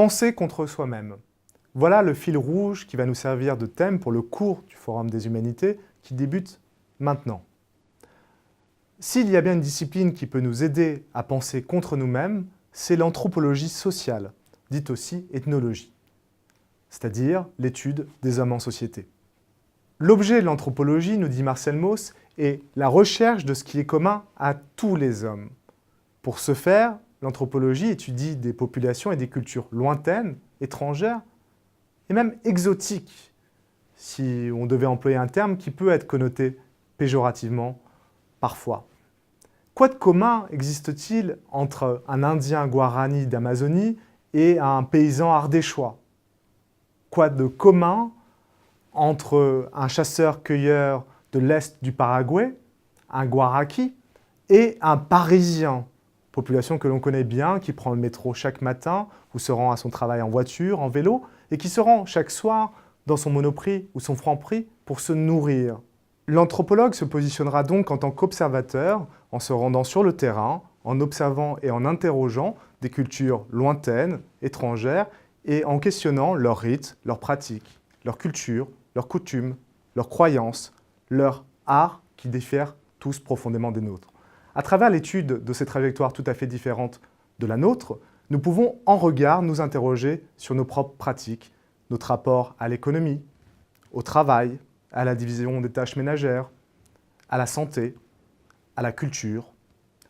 Penser contre soi-même. Voilà le fil rouge qui va nous servir de thème pour le cours du Forum des Humanités qui débute maintenant. S'il y a bien une discipline qui peut nous aider à penser contre nous-mêmes, c'est l'anthropologie sociale, dite aussi ethnologie, c'est-à-dire l'étude des hommes en société. L'objet de l'anthropologie, nous dit Marcel Mauss, est la recherche de ce qui est commun à tous les hommes. Pour ce faire, l'anthropologie étudie des populations et des cultures lointaines, étrangères, et même exotiques, si on devait employer un terme qui peut être connoté péjorativement parfois. Quoi de commun existe-t-il entre un Indien Guarani d'Amazonie et un paysan ardéchois? Quoi de commun entre un chasseur-cueilleur de l'Est du Paraguay, un Guaraki, et un Parisien, population que l'on connaît bien, qui prend le métro chaque matin ou se rend à son travail en voiture, en vélo, et qui se rend chaque soir dans son Monoprix ou son Franprix pour se nourrir. L'anthropologue se positionnera donc en tant qu'observateur, en se rendant sur le terrain, en observant et en interrogeant des cultures lointaines, étrangères, et en questionnant leurs rites, leurs pratiques, leurs cultures, leurs coutumes, leurs croyances, leur art qui diffèrent tous profondément des nôtres. À travers l'étude de ces trajectoires tout à fait différentes de la nôtre, nous pouvons en regard nous interroger sur nos propres pratiques, notre rapport à l'économie, au travail, à la division des tâches ménagères, à la santé, à la culture,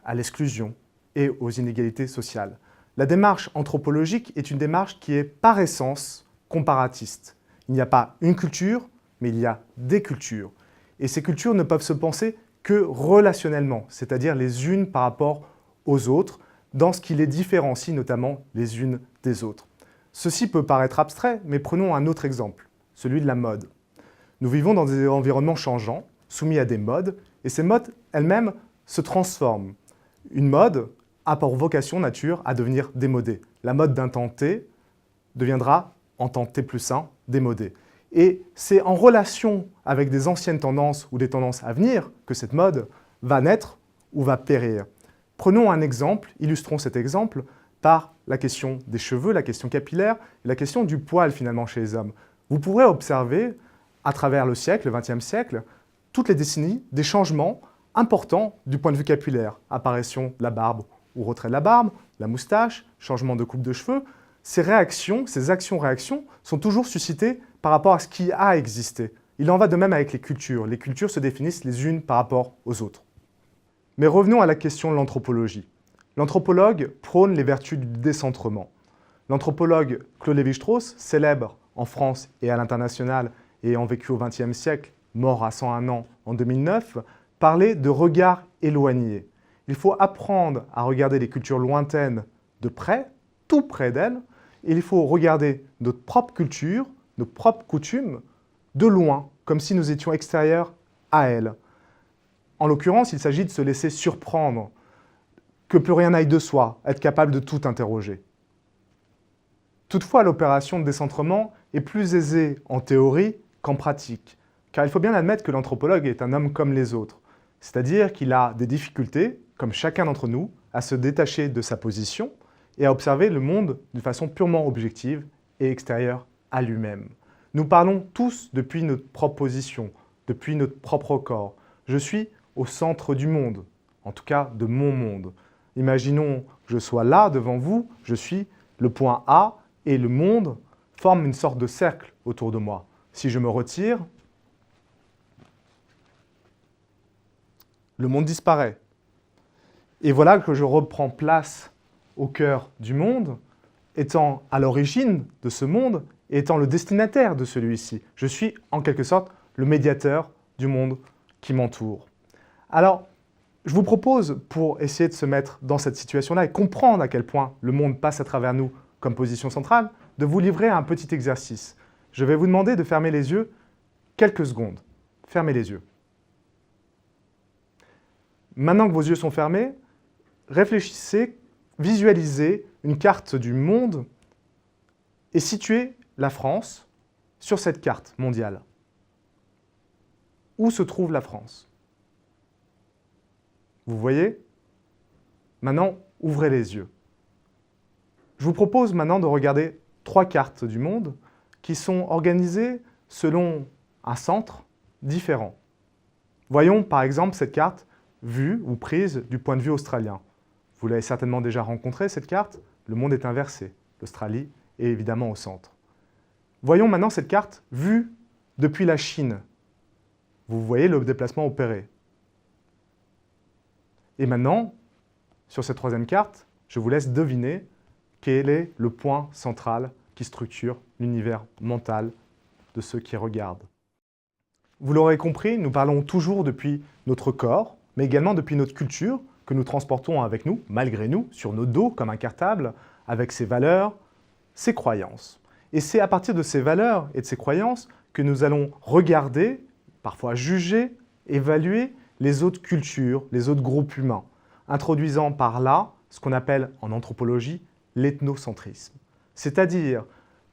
à l'exclusion et aux inégalités sociales. La démarche anthropologique est une démarche qui est par essence comparatiste. Il n'y a pas une culture, mais il y a des cultures. Et ces cultures ne peuvent se penser que relationnellement, c'est-à-dire les unes par rapport aux autres, dans ce qui les différencie notamment les unes des autres. Ceci peut paraître abstrait, mais prenons un autre exemple, celui de la mode. Nous vivons dans des environnements changeants, soumis à des modes, et ces modes elles-mêmes se transforment. Une mode a pour vocation nature à devenir démodée. La mode d'un temps T deviendra, en temps T+1, démodée. Et c'est en relation avec des anciennes tendances ou des tendances à venir que cette mode va naître ou va périr. Prenons un exemple, illustrons cet exemple par la question des cheveux, la question capillaire et la question du poil finalement chez les hommes. Vous pourrez observer à travers le siècle, le XXe siècle, toutes les décennies, des changements importants du point de vue capillaire. Apparition de la barbe ou retrait de la barbe, la moustache, changement de coupe de cheveux. Ces réactions, ces actions-réactions sont toujours suscitées par rapport à ce qui a existé. Il en va de même avec les cultures. Les cultures se définissent les unes par rapport aux autres. Mais revenons à la question de l'anthropologie. L'anthropologue prône les vertus du décentrement. L'anthropologue Claude Lévi-Strauss, célèbre en France et à l'international et ayant vécu au XXe siècle, mort à 101 ans en 2009, parlait de regard éloigné. Il faut apprendre à regarder les cultures lointaines de près, tout près d'elles, et il faut regarder notre propre culture, nos propres coutumes, de loin, comme si nous étions extérieurs à elles. En l'occurrence, il s'agit de se laisser surprendre, que plus rien n'aille de soi, être capable de tout interroger. Toutefois, l'opération de décentrement est plus aisée en théorie qu'en pratique, car il faut bien admettre que l'anthropologue est un homme comme les autres, c'est-à-dire qu'il a des difficultés, comme chacun d'entre nous, à se détacher de sa position et à observer le monde d'une façon purement objective et extérieure à lui-même. Nous parlons tous depuis notre propre position, depuis notre propre corps. Je suis au centre du monde, en tout cas de mon monde. Imaginons que je sois là devant vous, je suis le point A et le monde forme une sorte de cercle autour de moi. Si je me retire, le monde disparaît. Et voilà que je reprends place au cœur du monde, étant à l'origine de ce monde et étant le destinataire de celui-ci. Je suis en quelque sorte le médiateur du monde qui m'entoure. Alors, je vous propose, pour essayer de se mettre dans cette situation-là et comprendre à quel point le monde passe à travers nous comme position centrale, de vous livrer à un petit exercice. Je vais vous demander de fermer les yeux quelques secondes. Fermez les yeux. Maintenant que vos yeux sont fermés, réfléchissez, visualisez une carte du monde et situez la France sur cette carte mondiale. Où se trouve la France? Vous voyez? Maintenant, ouvrez les yeux. Je vous propose maintenant de regarder 3 cartes du monde qui sont organisées selon un centre différent. Voyons par exemple cette carte vue ou prise du point de vue australien. Vous l'avez certainement déjà rencontrée, cette carte. Le monde est inversé. L'Australie est évidemment au centre. Voyons maintenant cette carte vue depuis la Chine. Vous voyez le déplacement opéré. Et maintenant, sur cette troisième carte, je vous laisse deviner quel est le point central qui structure l'univers mental de ceux qui regardent. Vous l'aurez compris, nous parlons toujours depuis notre corps, mais également depuis notre culture, que nous transportons avec nous, malgré nous, sur nos dos comme un cartable, avec ses valeurs, ses croyances. Et c'est à partir de ces valeurs et de ces croyances que nous allons regarder, parfois juger, évaluer les autres cultures, les autres groupes humains, introduisant par là ce qu'on appelle en anthropologie l'ethnocentrisme. C'est-à-dire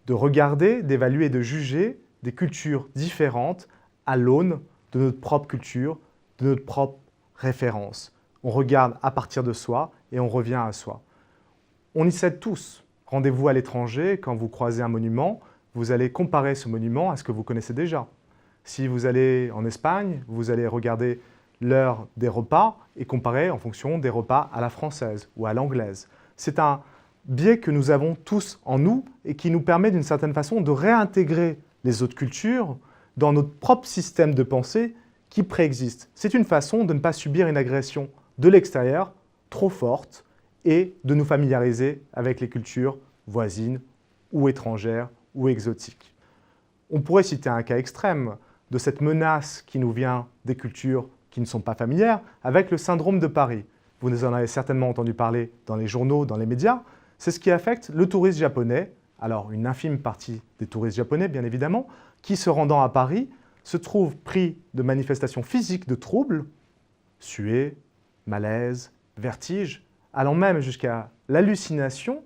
de regarder, d'évaluer et de juger des cultures différentes à l'aune de notre propre culture, de notre propre référence. On regarde à partir de soi et on revient à soi. On y cède tous. Rendez-vous à l'étranger, quand vous croisez un monument, vous allez comparer ce monument à ce que vous connaissez déjà. Si vous allez en Espagne, vous allez regarder l'heure des repas et comparer en fonction des repas à la française ou à l'anglaise. C'est un biais que nous avons tous en nous et qui nous permet d'une certaine façon de réintégrer les autres cultures dans notre propre système de pensée qui préexiste. C'est une façon de ne pas subir une agression de l'extérieur trop forte et de nous familiariser avec les cultures voisines ou étrangères ou exotiques. On pourrait citer un cas extrême de cette menace qui nous vient des cultures qui ne sont pas familières avec le syndrome de Paris. Vous en avez certainement entendu parler dans les journaux, dans les médias. C'est ce qui affecte le touriste japonais, alors une infime partie des touristes japonais bien évidemment, qui se rendant à Paris se trouvent pris de manifestations physiques de troubles, suée, malaise, vertige, allant même jusqu'à l'hallucination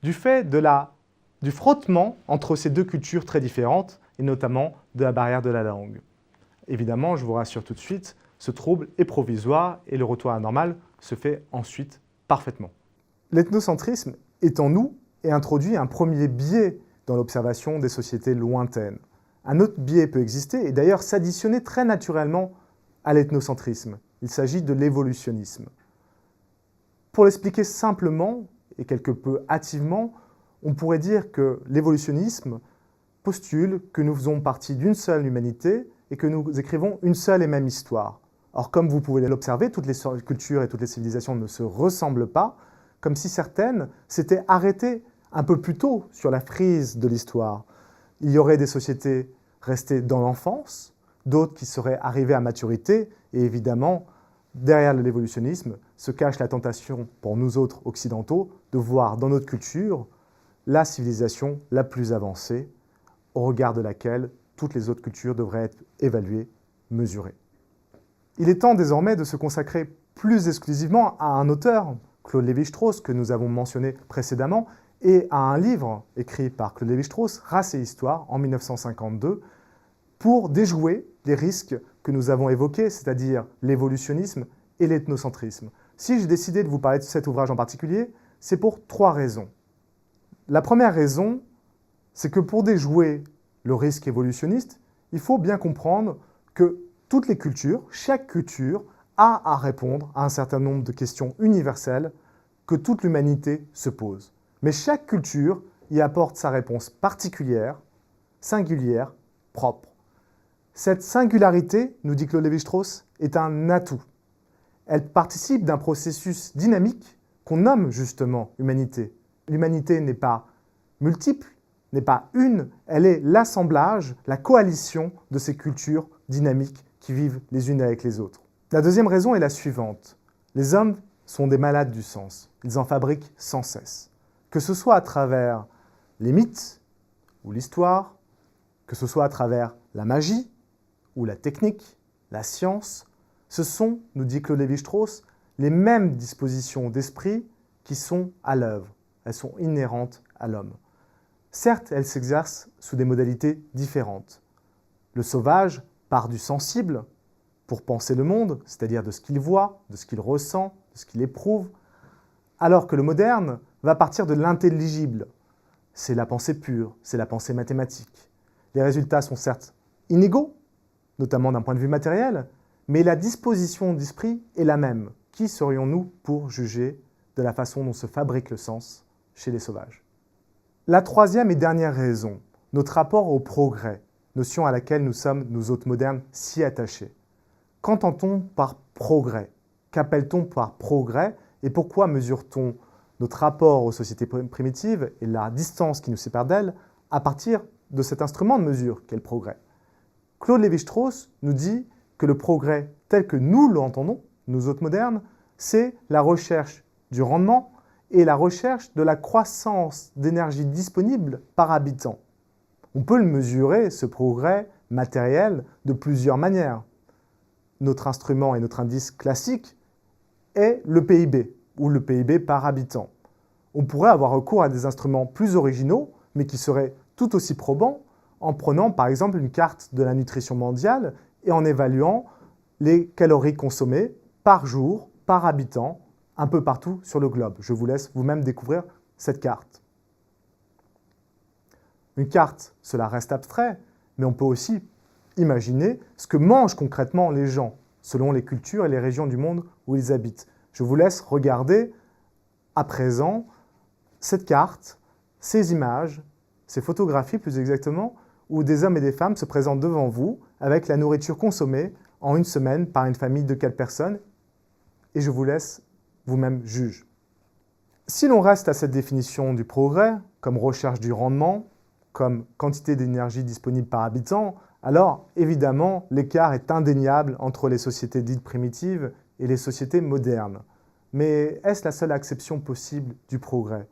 du fait du frottement entre ces deux cultures très différentes et notamment de la barrière de la langue. Évidemment, je vous rassure tout de suite, ce trouble est provisoire et le retour à la normale se fait ensuite parfaitement. L'ethnocentrisme est en nous et introduit un premier biais dans l'observation des sociétés lointaines. Un autre biais peut exister et d'ailleurs s'additionner très naturellement à l'ethnocentrisme. Il s'agit de l'évolutionnisme. Pour l'expliquer simplement et quelque peu hâtivement, on pourrait dire que l'évolutionnisme postule que nous faisons partie d'une seule humanité et que nous écrivons une seule et même histoire. Or, comme vous pouvez l'observer, toutes les cultures et toutes les civilisations ne se ressemblent pas, comme si certaines s'étaient arrêtées un peu plus tôt sur la frise de l'histoire. Il y aurait des sociétés restées dans l'enfance, d'autres qui seraient arrivées à maturité, et évidemment, derrière l'évolutionnisme se cache la tentation pour nous autres occidentaux de voir dans notre culture la civilisation la plus avancée, au regard de laquelle toutes les autres cultures devraient être évaluées, mesurées. Il est temps désormais de se consacrer plus exclusivement à un auteur, Claude Lévi-Strauss, que nous avons mentionné précédemment, et à un livre écrit par Claude Lévi-Strauss, Race et Histoire, en 1952, pour déjouer les risques que nous avons évoqués, c'est-à-dire l'évolutionnisme et l'ethnocentrisme. Si j'ai décidé de vous parler de cet ouvrage en particulier, c'est pour 3 raisons. La première raison, c'est que pour déjouer le risque évolutionniste, il faut bien comprendre que toutes les cultures, chaque culture, a à répondre à un certain nombre de questions universelles que toute l'humanité se pose. Mais chaque culture y apporte sa réponse particulière, singulière, propre. Cette singularité, nous dit Claude Lévi-Strauss, est un atout. Elle participe d'un processus dynamique qu'on nomme justement humanité. L'humanité n'est pas multiple, n'est pas une, elle est l'assemblage, la coalition de ces cultures dynamiques qui vivent les unes avec les autres. La deuxième raison est la suivante. Les hommes sont des malades du sens. Ils en fabriquent sans cesse. Que ce soit à travers les mythes ou l'histoire, que ce soit à travers la magie ou la technique, la science, ce sont, nous dit Claude Lévi-Strauss, les mêmes dispositions d'esprit qui sont à l'œuvre. Elles sont inhérentes à l'homme. Certes, elles s'exercent sous des modalités différentes. Le sauvage part du sensible pour penser le monde, c'est-à-dire de ce qu'il voit, de ce qu'il ressent, de ce qu'il éprouve, alors que le moderne va partir de l'intelligible, c'est la pensée pure, c'est la pensée mathématique. Les résultats sont certes inégaux, notamment d'un point de vue matériel, mais la disposition d'esprit est la même. Qui serions-nous pour juger de la façon dont se fabrique le sens chez les sauvages? La troisième et dernière raison, notre rapport au progrès, notion à laquelle nous sommes, nous autres modernes, si attachés. Qu'entend-on par progrès? Qu'appelle-t-on par progrès? Et pourquoi mesure-t-on notre rapport aux sociétés primitives et la distance qui nous sépare d'elles à partir de cet instrument de mesure qu'est le progrès? Claude Lévi-Strauss nous dit que le progrès tel que nous l'entendons, nous autres modernes, c'est la recherche du rendement et la recherche de la croissance d'énergie disponible par habitant. On peut le mesurer, ce progrès matériel, de plusieurs manières. Notre instrument et notre indice classique est le PIB, ou le PIB par habitant. On pourrait avoir recours à des instruments plus originaux, mais qui seraient tout aussi probants, en prenant par exemple une carte de la nutrition mondiale et en évaluant les calories consommées par jour, par habitant, un peu partout sur le globe. Je vous laisse vous-même découvrir cette carte. Une carte, cela reste abstrait, mais on peut aussi imaginer ce que mangent concrètement les gens, selon les cultures et les régions du monde où ils habitent. Je vous laisse regarder à présent cette carte, ces images, ces photographies plus exactement, où des hommes et des femmes se présentent devant vous avec la nourriture consommée en une semaine par une famille de 4 personnes, et je vous laisse vous-même juger. Si l'on reste à cette définition du progrès, comme recherche du rendement, comme quantité d'énergie disponible par habitant, alors évidemment l'écart est indéniable entre les sociétés dites primitives et les sociétés modernes. Mais est-ce la seule acception possible du progrès?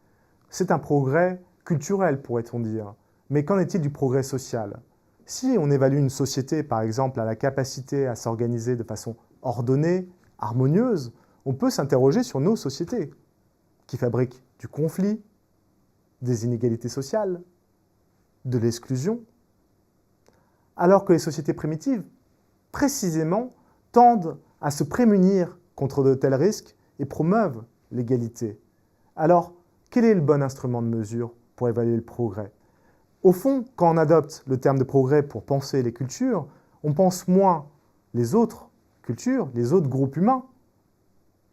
C'est un progrès culturel, pourrait-on dire. Mais qu'en est-il du progrès social? Si on évalue une société, par exemple, à la capacité à s'organiser de façon ordonnée, harmonieuse, on peut s'interroger sur nos sociétés, qui fabriquent du conflit, des inégalités sociales, de l'exclusion, alors que les sociétés primitives, précisément, tendent à se prémunir contre de tels risques et promeuvent l'égalité. Alors, quel est le bon instrument de mesure pour évaluer le progrès? Au fond, quand on adopte le terme de progrès pour penser les cultures, on pense moins les autres cultures, les autres groupes humains,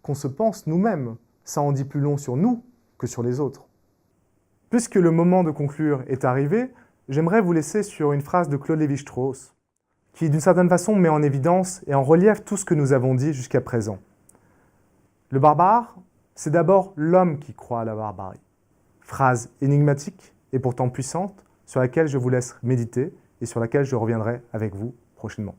qu'on se pense nous-mêmes. Ça en dit plus long sur nous que sur les autres. Puisque le moment de conclure est arrivé, j'aimerais vous laisser sur une phrase de Claude Lévi-Strauss, qui d'une certaine façon met en évidence et en relief tout ce que nous avons dit jusqu'à présent. Le barbare, c'est d'abord l'homme qui croit à la barbarie. Phrase énigmatique et pourtant puissante, sur laquelle je vous laisse méditer et sur laquelle je reviendrai avec vous prochainement.